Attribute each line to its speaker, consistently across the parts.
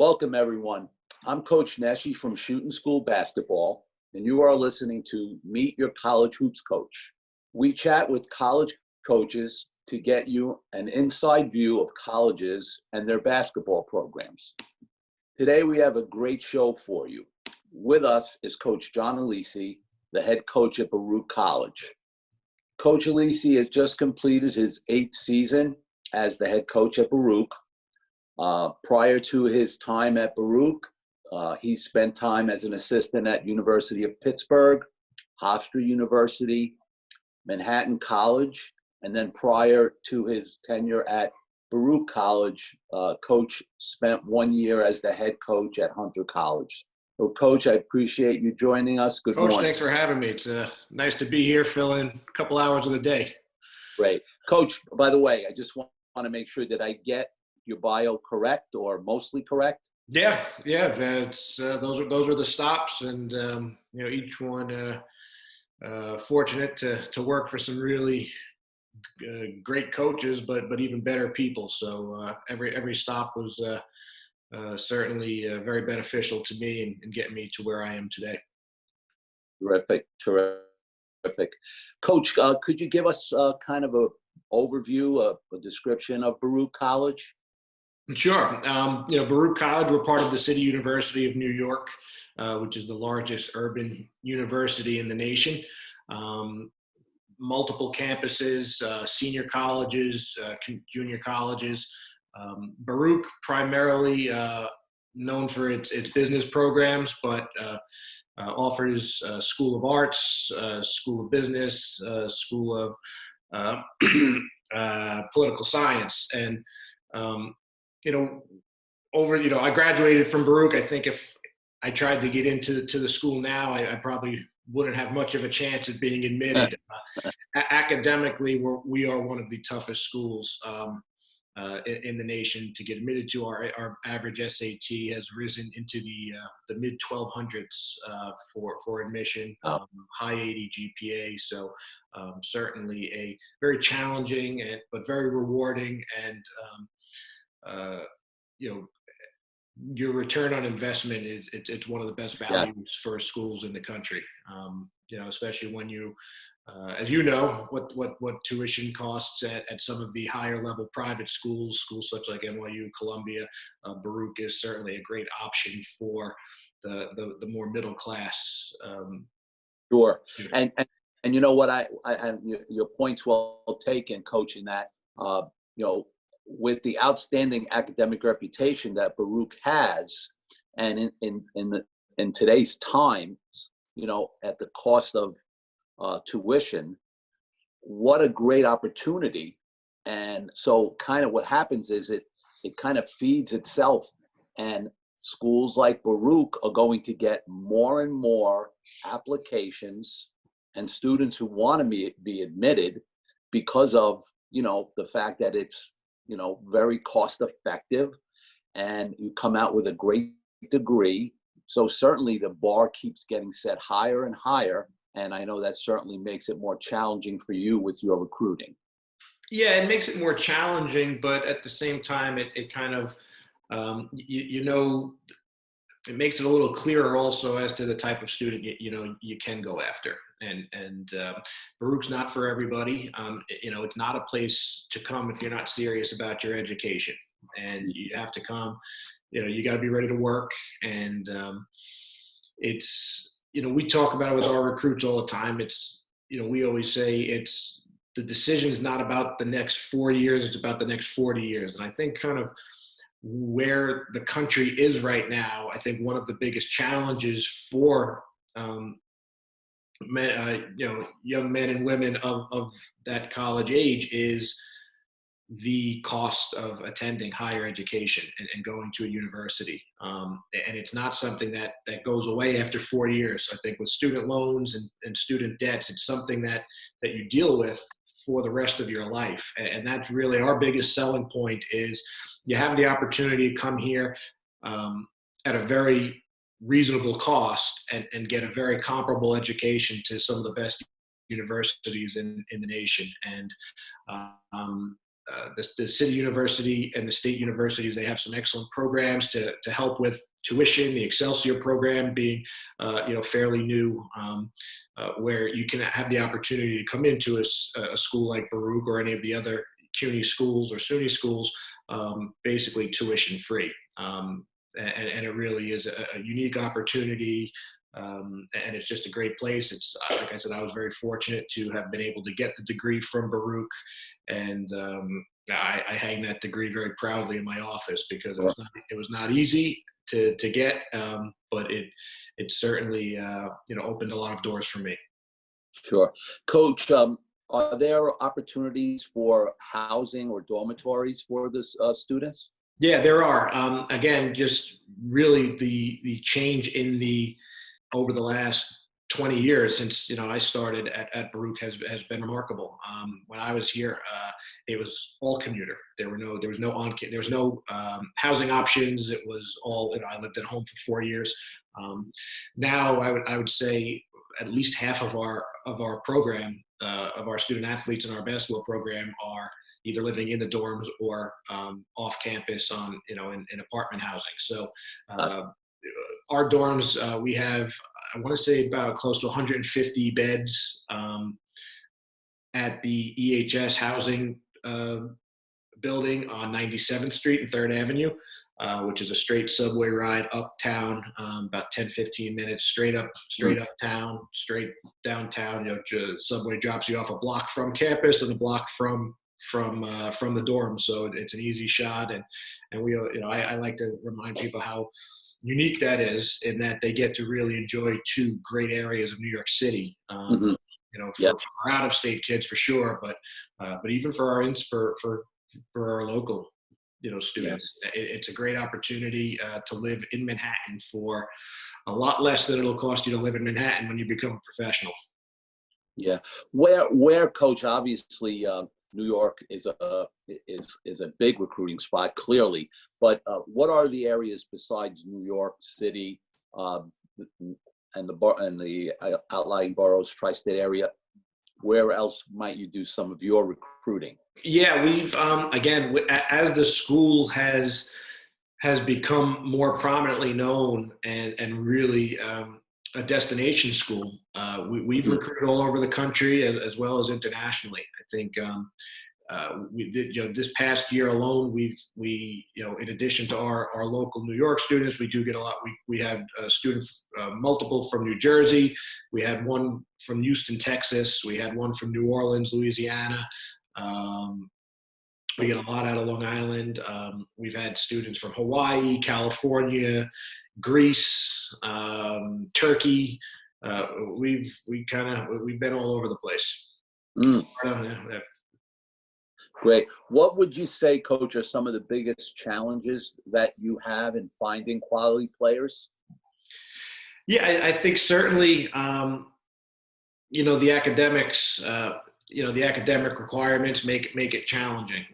Speaker 1: Welcome, everyone. I'm Coach Nesci from Shooting School Basketball, and you are listening to Meet Your College Hoops Coach. We chat with college coaches to get you an inside view of colleges and their basketball programs. Today, we have a great show for you. With us is Coach John Alesi, the head coach at Baruch College. Coach Alesi has just completed his 8th season as the head coach at Baruch. Prior to his time at Baruch, he spent time as an assistant at University of Pittsburgh, Hofstra University, Manhattan College, and then prior to his tenure at Baruch College, Coach spent 1 year as the head coach at Hunter College. So, Coach, I appreciate you joining us. Good morning.
Speaker 2: Coach, thanks for having me. It's nice to be here, filling a couple hours of the day.
Speaker 1: Great. Coach, by the way, I just want to make sure that I get your bio correct or mostly correct.
Speaker 2: Yeah. It's those are the stops, and each one fortunate to work for some really great coaches, but even better people. So every stop was certainly very beneficial to me and getting me to where I am today.
Speaker 1: Terrific. Coach, could you give us kind of a overview, a description of Baruch College?
Speaker 2: Sure. Baruch College, we're part of the City University of New York, which is the largest urban university in the nation. Multiple campuses, senior colleges, junior colleges. Baruch primarily known for its business programs, but offers School of Arts, School of Business, School of Political Science. And I graduated from Baruch. I think if I tried to get into the school now, I probably wouldn't have much of a chance at being admitted. Academically, we are one of the toughest schools in the nation to get admitted to. Our average SAT has risen into the mid 1200s for admission, high 80 GPA. So certainly a very challenging but very rewarding and your return on investment it's one of the best values for schools in the country. Especially when you, as you know, what tuition costs at some of the higher level private schools such like NYU, Columbia. Baruch is certainly a great option for the more middle class.
Speaker 1: Sure. And you know what, I your point's well taken, Coach, in that with the outstanding academic reputation that Baruch has, and in today's times, at the cost of tuition, what a great opportunity. And so kind of what happens is it kind of feeds itself, and schools like Baruch are going to get more and more applications and students who want to be admitted because of the fact that it's very cost effective, and you come out with a great degree. So certainly the bar keeps getting set higher and higher. And I know that certainly makes it more challenging for you with your recruiting.
Speaker 2: Yeah, it makes it more challenging, but at the same time, it kind of, it makes it a little clearer also as to the type of student you can go after. And Baruch's not for everybody. It's not a place to come if you're not serious about your education. And you have to come. You got to be ready to work. And we talk about it with our recruits all the time. We always say the decision is not about the next 4 years, it's about the next 40 years. And I think kind of where the country is right now, I think one of the biggest challenges for young men and women of that college age is the cost of attending higher education and going to a university. And it's not something that goes away after 4 years. I think with student loans and student debts, it's something that you deal with for the rest of your life. And that's really our biggest selling point is you have the opportunity to come here at a very reasonable cost and get a very comparable education to some of the best universities in the nation. And the city university and the state universities, they have some excellent programs to help with tuition. The Excelsior program being, fairly new, where you can have the opportunity to come into a school like Baruch or any of the other CUNY schools or SUNY schools, basically tuition free. And it really is a unique opportunity. And it's just a great place. It's like I said, I was very fortunate to have been able to get the degree from Baruch, and I hang that degree very proudly in my office because it was not easy to get, but it certainly opened a lot of doors for me.
Speaker 1: Sure. Coach, are there opportunities for housing or dormitories for the students?
Speaker 2: Yeah, there are. Again, just really the change over the last 20 years since I started at Baruch has been remarkable. When I was here, it was all commuter. There was no housing options. It was all I lived at home for 4 years. Now I would say at least half of our program, of our student athletes in our basketball program, are either living in the dorms or off campus in apartment housing. So our dorms, we have, I want to say, about close to 150 beds at the EHS housing building on 97th Street and 3rd Avenue, which is a straight subway ride uptown, about 10-15 minutes straight uptown, straight downtown. Subway drops you off a block from campus and a block from the dorm, so it's an easy shot. And we, I like to remind people how unique that is, in that they get to really enjoy two great areas of New York City. For our out-of-state kids for sure, but even for our local students, it's a great opportunity to live in Manhattan for a lot less than it'll cost you to live in Manhattan when you become a professional.
Speaker 1: Yeah, where Coach, obviously New York is a big recruiting spot, clearly. But what are the areas besides New York City and the outlying boroughs, tri-state area? Where else might you do some of your recruiting?
Speaker 2: Yeah, we've again, as the school has become more prominently known and really a destination school, we've recruited all over the country as well as internationally. I think we did, this past year alone, we in addition to our local New York students, we do get a lot. We had students, multiple from New Jersey. We had one from Houston, Texas. We had one from New Orleans, Louisiana. We get a lot out of Long Island. We've had students from Hawaii, California, Greece, Turkey. We've been all over the place.
Speaker 1: Great. What would you say, Coach, are some of the biggest challenges that you have in finding quality players?
Speaker 2: Yeah, I think certainly, the academics, the academic requirements make it challenging.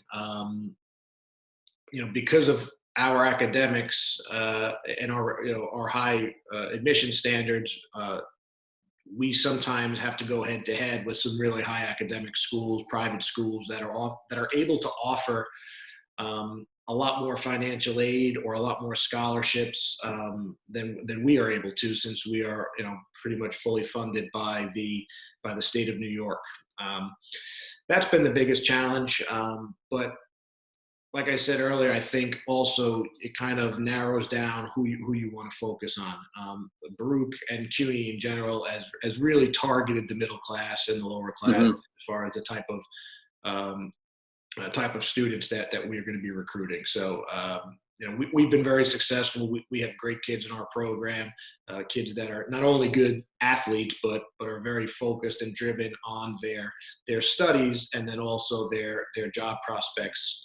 Speaker 2: Because of our academics and our high admission standards, we sometimes have to go head to head with some really high academic schools, private schools that are able to offer a lot more financial aid or a lot more scholarships than we are able to, since we are pretty much fully funded by the state of New York. That's been the biggest challenge, but like I said earlier, I think also it kind of narrows down who you want to focus on. Baruch and CUNY in general has really targeted the middle class and the lower class as far as the type of students that we're going to be recruiting. So we've been very successful. We have great kids in our program, kids that are not only good athletes, but are very focused and driven on their studies, and then also their job prospects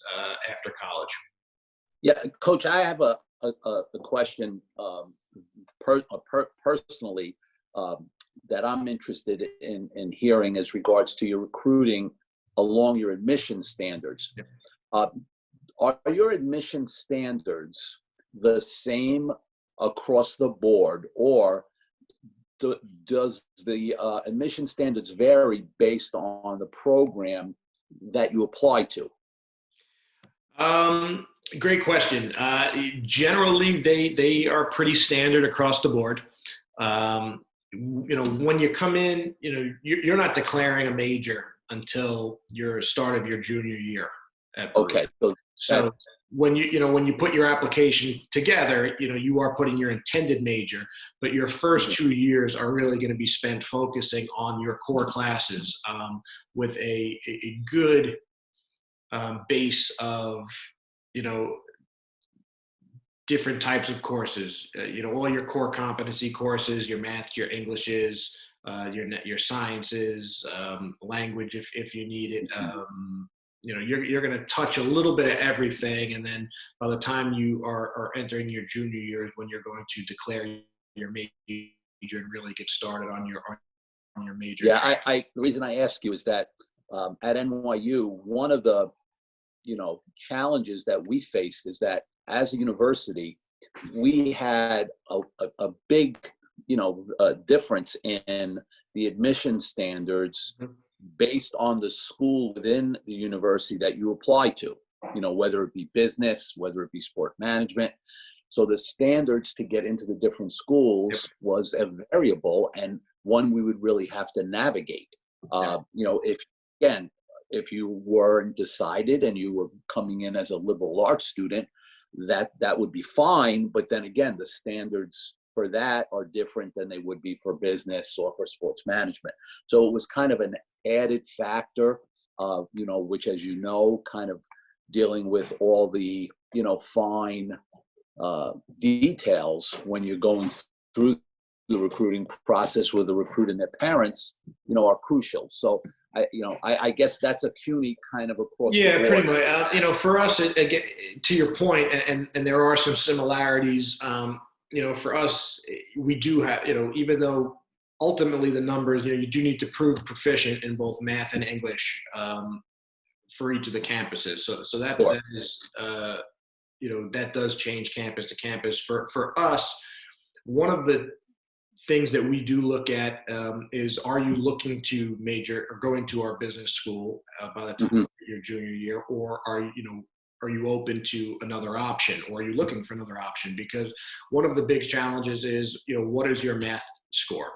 Speaker 2: after college.
Speaker 1: Yeah, Coach, I have a question personally that I'm interested in hearing as regards to your recruiting along your admission standards. Are your admission standards the same across the board, or does the admission standards vary based on the program that you apply to?
Speaker 2: Great question. Generally, they are pretty standard across the board. When you come in, you're not declaring a major until your start of your junior year at Baruch.
Speaker 1: Okay, so that,
Speaker 2: So when you put your application together, you are putting your intended major, but your first 2 years are really going to be spent focusing on your core classes, with a good base of you know different types of courses. All your core competency courses, your math, your Englishes, your sciences, language if you need it. You're going to touch a little bit of everything, and then by the time you are entering your junior years, when you're going to declare your major and really get started on your major.
Speaker 1: yeah, the reason I ask you is that at NYU, one of the challenges that we faced is that as a university, we had a big difference in the admission standards based on the school within the university that you apply to, whether it be business, whether it be sport management. So the standards to get into the different schools was a variable, and one we would really have to navigate. If you weren't decided and you were coming in as a liberal arts student, that would be fine. But then again, the standards for that are different than they would be for business or for sports management. So it was kind of an added factor, which, as kind of dealing with all the, fine details when you're going through the recruiting process with the recruit and their parents, are crucial. So I guess that's a CUNY kind of across the board.
Speaker 2: Pretty much. For us, again, to your point, and there are some similarities. For us, we do have, even though ultimately the numbers, you do need to prove proficient in both math and English for each of the campuses. So that,
Speaker 1: Sure.
Speaker 2: that is, that does change campus to campus. For us, one of the things that we do look at is, are you looking to major or go into our business school by the time of your junior year, or are you open to another option, or are you looking for another option? Because one of the big challenges is, what is your math score?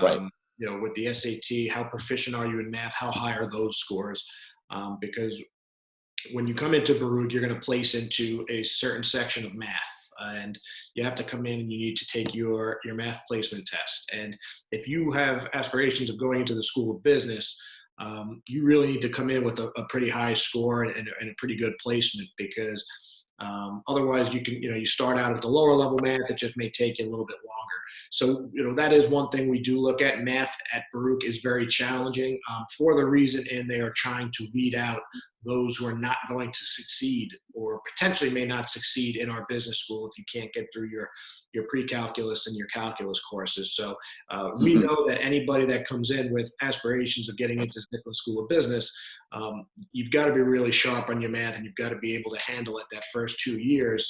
Speaker 1: Right.
Speaker 2: With the SAT, how proficient are you in math? How high are those scores? Because when you come into Baruch, you're going to place into a certain section of math. And you have to come in and you need to take your math placement test. And if you have aspirations of going into the School of Business, you really need to come in with a pretty high score and a pretty good placement, because otherwise you start out at the lower level math. It just may take you a little bit longer. So, that is one thing we do look at. Math at Baruch is very challenging for the reason in they are trying to weed out those who are not going to succeed or potentially may not succeed in our business school if you can't get through your pre-calculus and your calculus courses. So we know that anybody that comes in with aspirations of getting into Nicholas School of Business, you've got to be really sharp on your math, and you've got to be able to handle it that first 2 years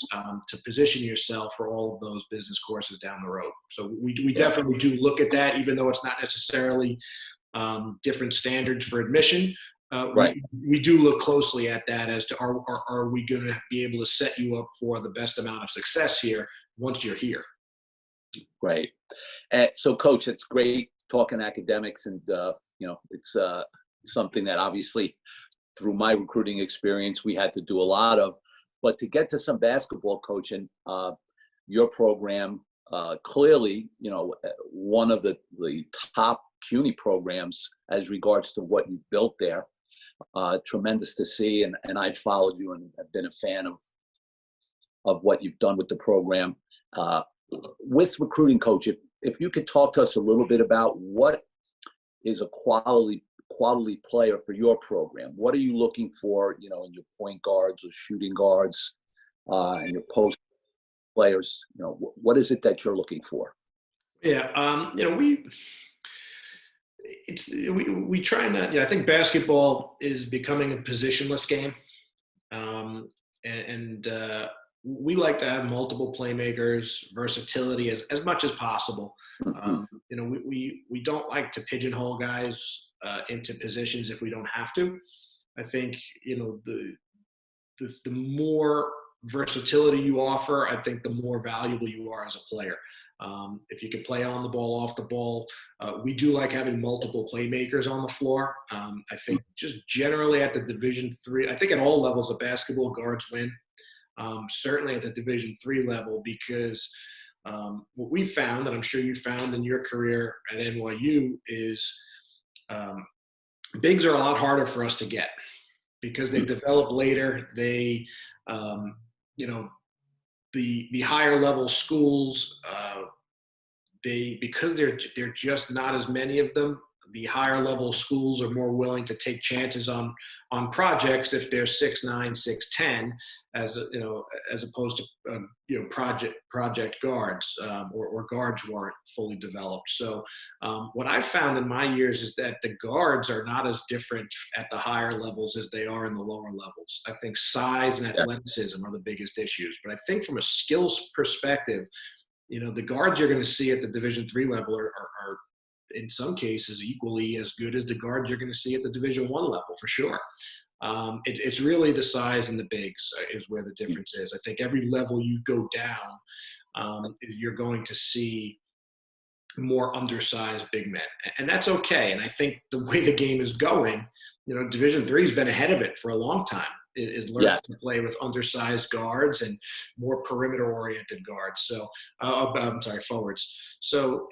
Speaker 2: to position yourself for all of those business courses down the road. So we definitely do look at that, even though it's not necessarily different standards for admission.
Speaker 1: Right.
Speaker 2: We do look closely at that as to are we going to be able to set you up for the best amount of success here once you're here.
Speaker 1: Right. So, Coach, it's great talking academics, and it's something that obviously through my recruiting experience we had to do a lot of. But to get to some basketball coaching, your program clearly, one of the top CUNY programs as regards to what you built there. Tremendous to see, and I've followed you and have been a fan of what you've done with the program. With recruiting, Coach, if you could talk to us a little bit about what is a quality player for your program. What are you looking for, in your point guards or shooting guards, and your post players? What is it that you're looking for?
Speaker 2: Yeah, we try not. I think basketball is becoming a positionless game, and we like to have multiple playmakers, versatility as much as possible. We don't like to pigeonhole guys into positions if we don't have to. I think the more versatility you offer, I think the more valuable you are as a player. If you can play on the ball, off the ball, we do like having multiple playmakers on the floor. I think just generally at the Division III, I think at all levels of basketball, guards win. Certainly at the Division III level, because what we found, and I'm sure you found in your career at NYU, is bigs are a lot harder for us to get because they develop later. They, the higher level schools, because they're just not as many of them. The higher level schools are more willing to take chances on projects if they're 6'9", 6'10", as opposed to project guards, or guards who aren't fully developed. So what I've found in my years is that the guards are not as different at the higher levels as they are in the lower levels. I think size and athleticism are the biggest issues, but I think from a skills perspective, the guards you're going to see at the Division III level are in some cases equally as good as the guards you're going to see at the Division I level, for sure. It's really the size and the bigs is where the difference is. I think every level you go down, you're going to see more undersized big men, and that's okay. And I think the way the game is going, Division III has been ahead of it for a long time. Is learning to play with undersized guards and more perimeter-oriented guards. So, forwards. So,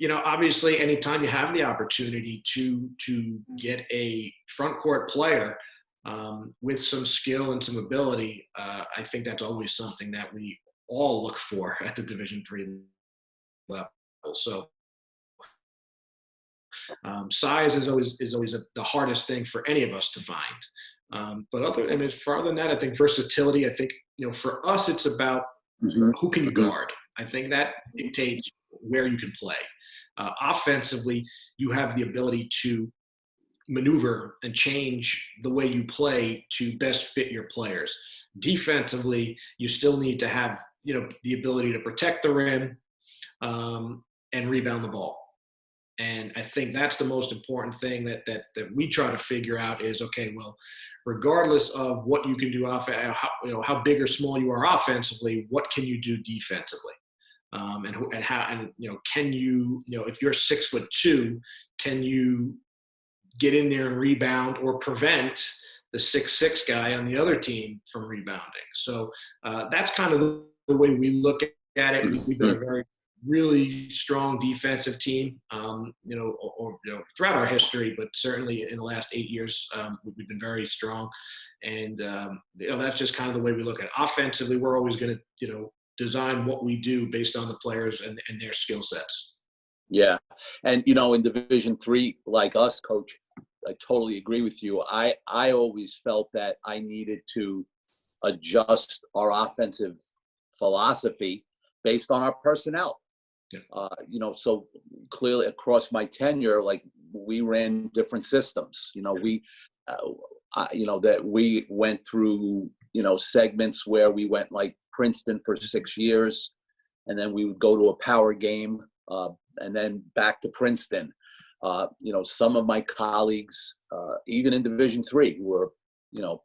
Speaker 2: obviously, anytime you have the opportunity to get a front court player with some skill and some ability, I think that's always something that we all look for at the Division III level. So, size is always the hardest thing for any of us to find. But farther than that, I think versatility. I think for us, it's about who can you guard. I think that dictates where you can play. Offensively, you have the ability to maneuver and change the way you play to best fit your players. Defensively, you still need to have the ability to protect the rim and rebound the ball. And I think that's the most important thing that we try to figure out is, okay, well, regardless of what you can do how big or small you are offensively, what can you do defensively? Can you, if you're 6'2", can you get in there and rebound or prevent the 6'6" guy on the other team from rebounding? So that's kind of the way we look at it. We've been a really strong defensive team, throughout our history, but certainly in the last 8 years, we've been very strong. And, that's just kind of the way we look at it. Offensively, we're always going to, design what we do based on the players and their skill sets.
Speaker 1: Yeah. And, in Division III, like us, Coach, I totally agree with you. I always felt that I needed to adjust our offensive philosophy based on our personnel. Yeah. So clearly across my tenure, like we ran different systems. That we went through, segments where we went like Princeton for 6 years, and then we would go to a power game, and then back to Princeton. Some of my colleagues, even in Division III, who were,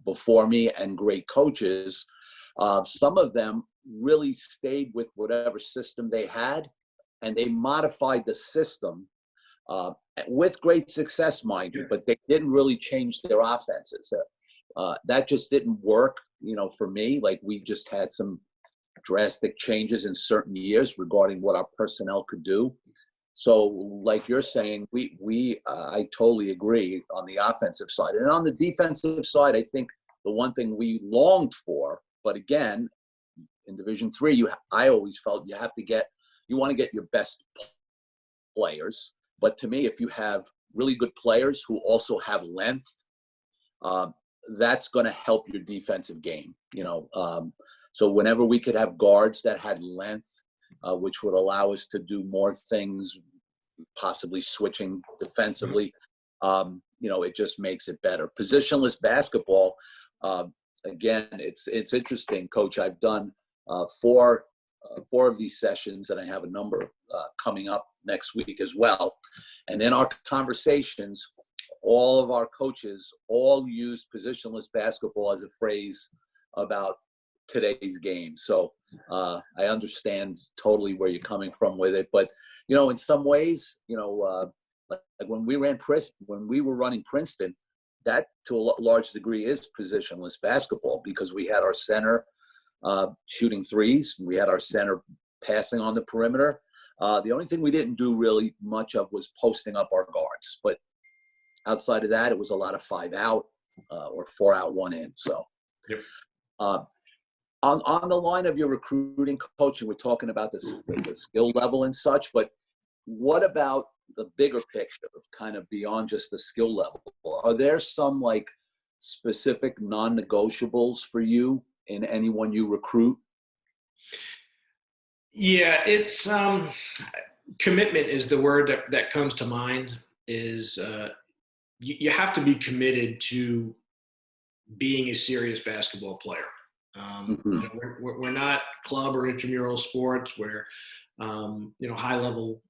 Speaker 1: before me and great coaches, some of them really stayed with whatever system they had, and they modified the system with great success, mind you, but they didn't really change their offenses. That just didn't work, for me. Like we just had some drastic changes in certain years regarding what our personnel could do. So like you're saying, I totally agree on the offensive side. And on the defensive side, I think the one thing we longed for, but again, in Division III, I always felt you want to get your best players. But to me, if you have really good players who also have length, that's going to help your defensive game. So whenever we could have guards that had length, which would allow us to do more things, possibly switching defensively, it just makes it better. Positionless basketball, again, it's interesting, Coach. I've done four of these sessions, and I have a number coming up next week as well. And in our conversations, all of our coaches all use positionless basketball as a phrase about today's game. So I understand totally where you're coming from with it. But, in some ways, like when we were running Princeton, that to a large degree is positionless basketball, because we had our center shooting threes. We had our center passing on the perimeter. The only thing we didn't do really much of was posting up our guards. But outside of that, it was a lot of 5 out or 4 out, 1 in. So
Speaker 2: Yep.
Speaker 1: On the line of your recruiting coaching, we're talking about the skill level and such, but what about the bigger picture, kind of beyond just the skill level? Are there some like specific non-negotiables for you in anyone you recruit?
Speaker 2: Yeah, it's commitment is the word that comes to mind. Is you have to be committed to being a serious basketball player. We're not club or intramural sports. We're high level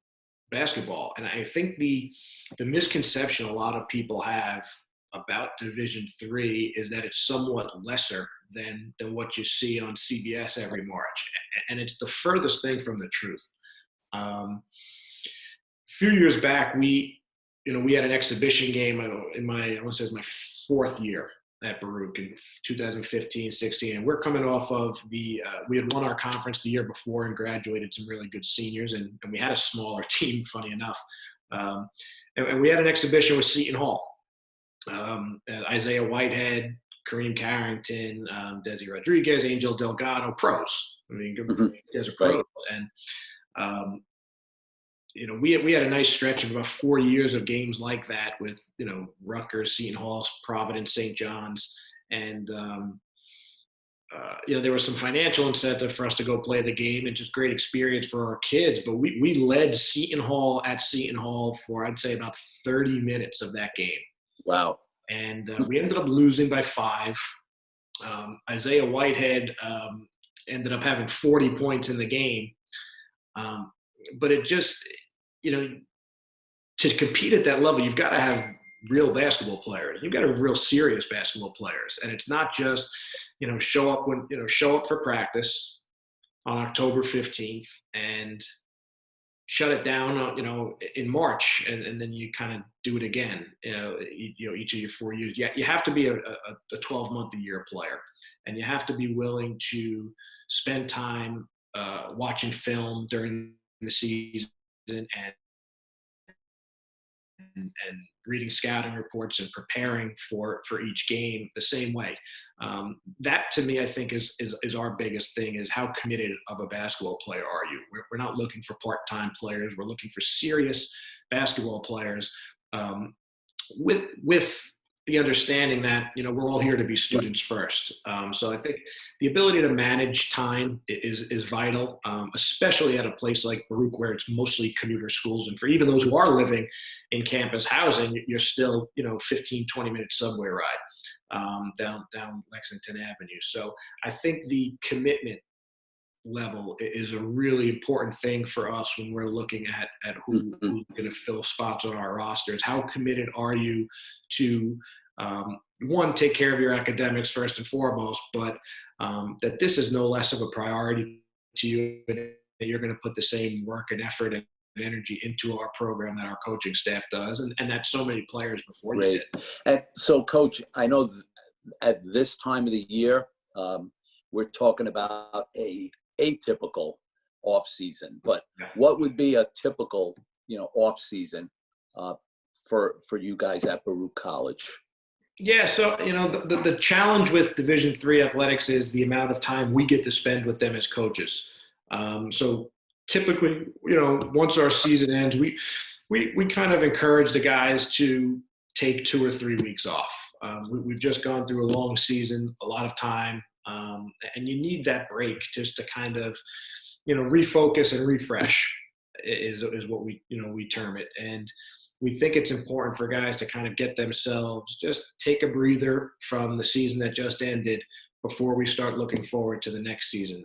Speaker 2: basketball, and I think the misconception a lot of people have about Division III is that it's somewhat lesser than what you see on CBS every March, and it's the furthest thing from the truth. A few years back, we had an exhibition game I want to say it was my 4th year at Baruch in 2015-16, and we're coming off of we had won our conference the year before and graduated some really good seniors, and we had a smaller team, funny enough, and we had an exhibition with Seton Hall. Isaiah Whitehead, Kareem Carrington, Desi Rodriguez, Angel Delgado, pros. I mean, guys are pros. Right. And, we had a nice stretch of about 4 years of games like that with, Rutgers, Seton Hall, Providence, St. John's. And, there was some financial incentive for us to go play the game and just great experience for our kids. But we led Seton Hall at Seton Hall for, I'd say, about 30 minutes of that game.
Speaker 1: Wow.
Speaker 2: And we ended up losing by 5. Isaiah Whitehead ended up having 40 points in the game. But it just, to compete at that level, you've got to have real basketball players. You've got to have real serious basketball players. And it's not just, show up for practice on October 15th and shut it down, in March, and then you kind of do it again, each of your 4 years. You have to be a 12-month-a-year player, and you have to be willing to spend time watching film during the season and reading scouting reports and preparing for each game the same way. That to me, I think is our biggest thing, is how committed of a basketball player are you? We're not looking for part-time players. We're looking for serious basketball players with the understanding that, we're all here to be students first. So I think the ability to manage time is vital, especially at a place like Baruch, where it's mostly commuter schools. And for even those who are living in campus housing, you're still, 15, 20-minute subway ride down Lexington Avenue. So I think the commitment level is a really important thing for us when we're looking at who's going to fill spots on our rosters. How committed are you to one, take care of your academics first and foremost, but that this is no less of a priority to you, and that you're going to put the same work and effort and energy into our program that our coaching staff does, and that so many players before you did.
Speaker 1: And so, Coach, I know at this time of the year, we're talking about a atypical off season, but what would be a typical, off season for you guys at Baruch College?
Speaker 2: Yeah, so the challenge with Division III athletics is the amount of time we get to spend with them as coaches. So typically, once our season ends, we kind of encourage the guys to take 2 or 3 weeks off. We've just gone through a long season, a lot of time, and you need that break just to kind of, refocus and refresh is what we term it. And we think it's important for guys to kind of get themselves, just take a breather from the season that just ended before we start looking forward to the next season.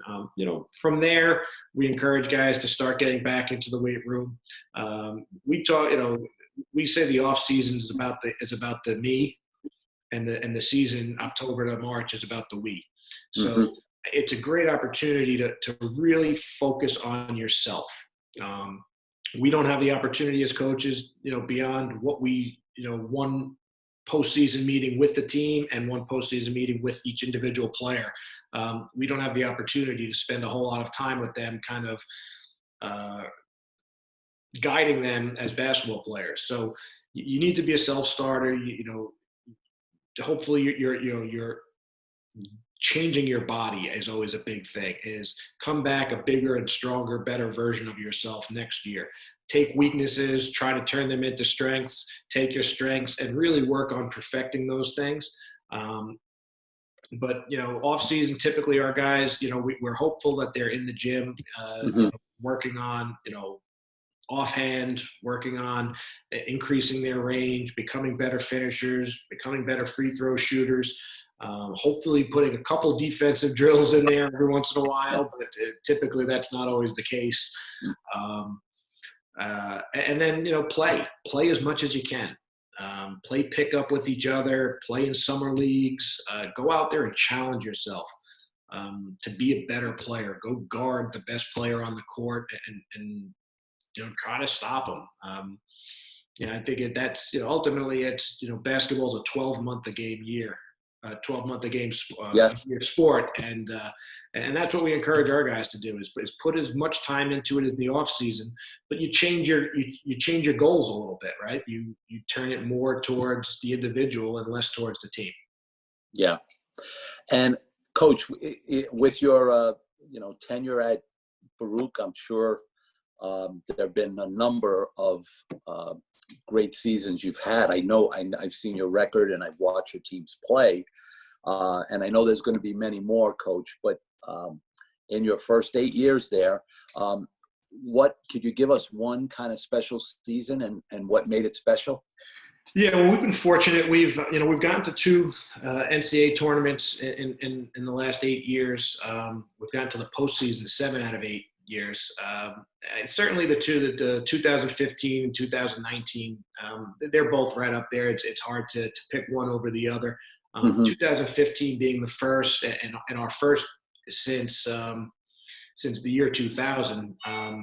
Speaker 2: From there, we encourage guys to start getting back into the weight room. We talk, we say the off season is about the me, and the season October to March is about the we. So
Speaker 1: Mm-hmm.
Speaker 2: it's a great opportunity to really focus on yourself. We don't have the opportunity as coaches, beyond what one postseason meeting with the team and one postseason meeting with each individual player. We don't have the opportunity to spend a whole lot of time with them, kind of guiding them as basketball players. So you need to be a self-starter. Hopefully you're changing your body is always a big thing. Is come back a bigger and stronger, better version of yourself next year. Take weaknesses, try to turn them into strengths. Take your strengths and really work on perfecting those things. But off season, typically our guys, we're hopeful that they're in the gym, working on, offhand, working on increasing their range, becoming better finishers, becoming better free throw shooters. Hopefully putting a couple defensive drills in there every once in a while, but typically that's not always the case. And then, play as much as you can. Play pickup with each other, play in summer leagues, go out there and challenge yourself to be a better player. Go guard the best player on the court and try to stop them. I think that's, ultimately it's, basketball is a 12-month-a-game year. 12-month-a-game year sport, and that's what we encourage our guys to do is put as much time into it as the off season, but you change your goals a little bit, right? You turn it more towards the individual and less towards the team.
Speaker 1: Yeah, and Coach, with your tenure at Baruch, I'm sure there have been a number of great seasons you've had. I know I've seen your record and I've watched your teams play, and I know there's going to be many more, Coach. But in your first 8 years there, what could you give us one kind of special season and what made it special?
Speaker 2: Yeah, well, we've been fortunate. We've gotten to 2 NCAA tournaments in the last 8 years. We've gotten to the postseason 7 out of 8 years. Certainly the 2015 and 2019, they're both right up there. It's hard to pick one over the other. 2015 being the first and our first since the year 2000,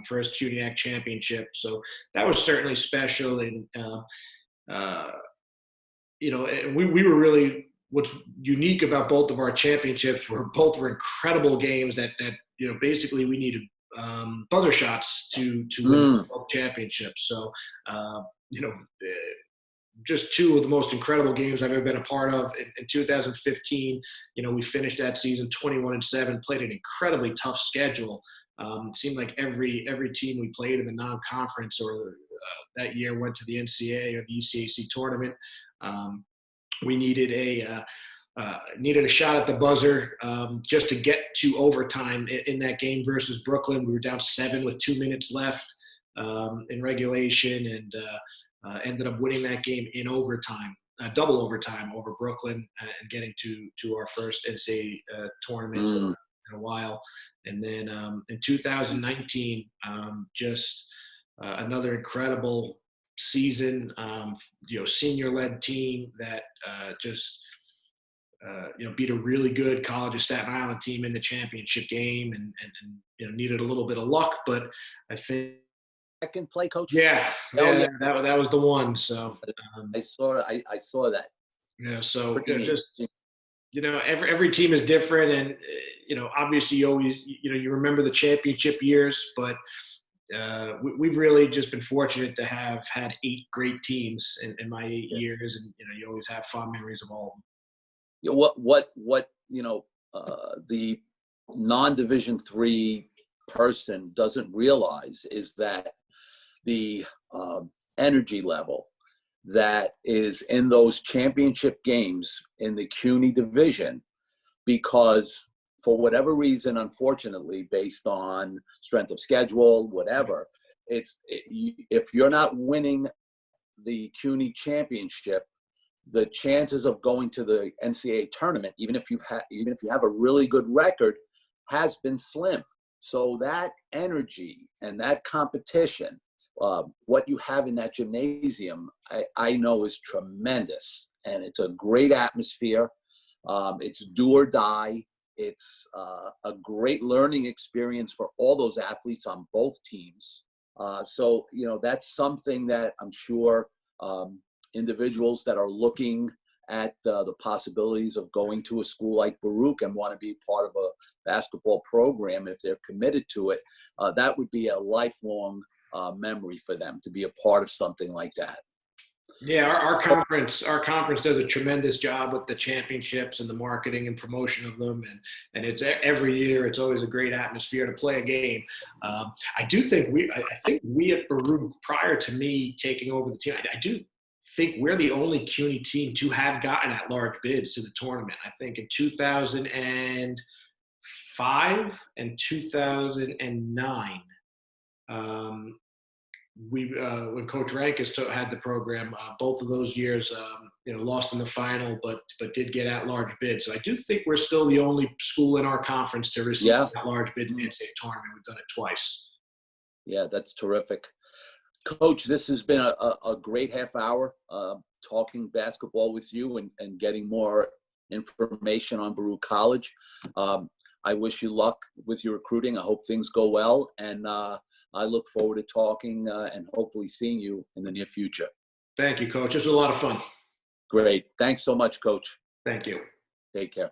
Speaker 2: first CUNYAC championship. So that was certainly special. And we were really, what's unique about both of our championships were incredible games that basically we needed buzzer shots to win both championships. So just 2 of the most incredible games I've ever been a part of. In 2015, we finished that season 21-7, played an incredibly tough schedule. It seemed like every team we played in the non-conference or that year went to the NCAA or the ECAC tournament. We needed a shot at the buzzer just to get to overtime in that game versus Brooklyn. We were down 7 with 2 minutes left in regulation, and ended up winning that game in overtime, double overtime over Brooklyn, and getting to our first NCAA tournament in a while. And then in 2019, just another incredible season, senior-led team that beat a really good College of Staten Island team in the championship game, and needed a little bit of luck, but I think
Speaker 1: Second play, Coach.
Speaker 2: Yeah. That was the one. So
Speaker 1: I saw that.
Speaker 2: Yeah. So just every team is different, and obviously you always you remember the championship years, but we've really just been fortunate to have had 8 great teams in my 8 years, and you always have fond memories of all of them.
Speaker 1: What the non-Division III person doesn't realize is that the energy level that is in those championship games in the CUNY division, because for whatever reason, unfortunately, based on strength of schedule, whatever, if you're not winning the CUNY championship, the chances of going to the NCAA tournament, even if you have a really good record, has been slim. So that energy and that competition, what you have in that gymnasium, I know is tremendous, and it's a great atmosphere. It's do or die. It's a great learning experience for all those athletes on both teams. So, that's something that I'm sure individuals that are looking at the possibilities of going to a school like Baruch and want to be part of a basketball program, if they're committed to it, that would be a lifelong memory for them to be a part of something like that.
Speaker 2: Yeah, our conference does a tremendous job with the championships and the marketing and promotion of them, and it's every year. It's always a great atmosphere to play a game. I think we at Baruch, prior to me taking over the team, I do think we're the only CUNY team to have gotten at-large bids to the tournament. I think in 2005 and 2009. When Coach Rankus had the program, both of those years, lost in the final, but did get at-large bid. So I do think we're still the only school in our conference to receive at-large bid in the NCAA tournament. We've done it twice.
Speaker 1: Yeah, that's terrific. Coach, this has been a great half hour talking basketball with you and getting more information on Baruch College. I wish you luck with your recruiting. I hope things go well, and I look forward to talking and hopefully seeing you in the near future.
Speaker 2: Thank you, Coach. This was a lot of fun.
Speaker 1: Great. Thanks so much, Coach.
Speaker 2: Thank you.
Speaker 1: Take care.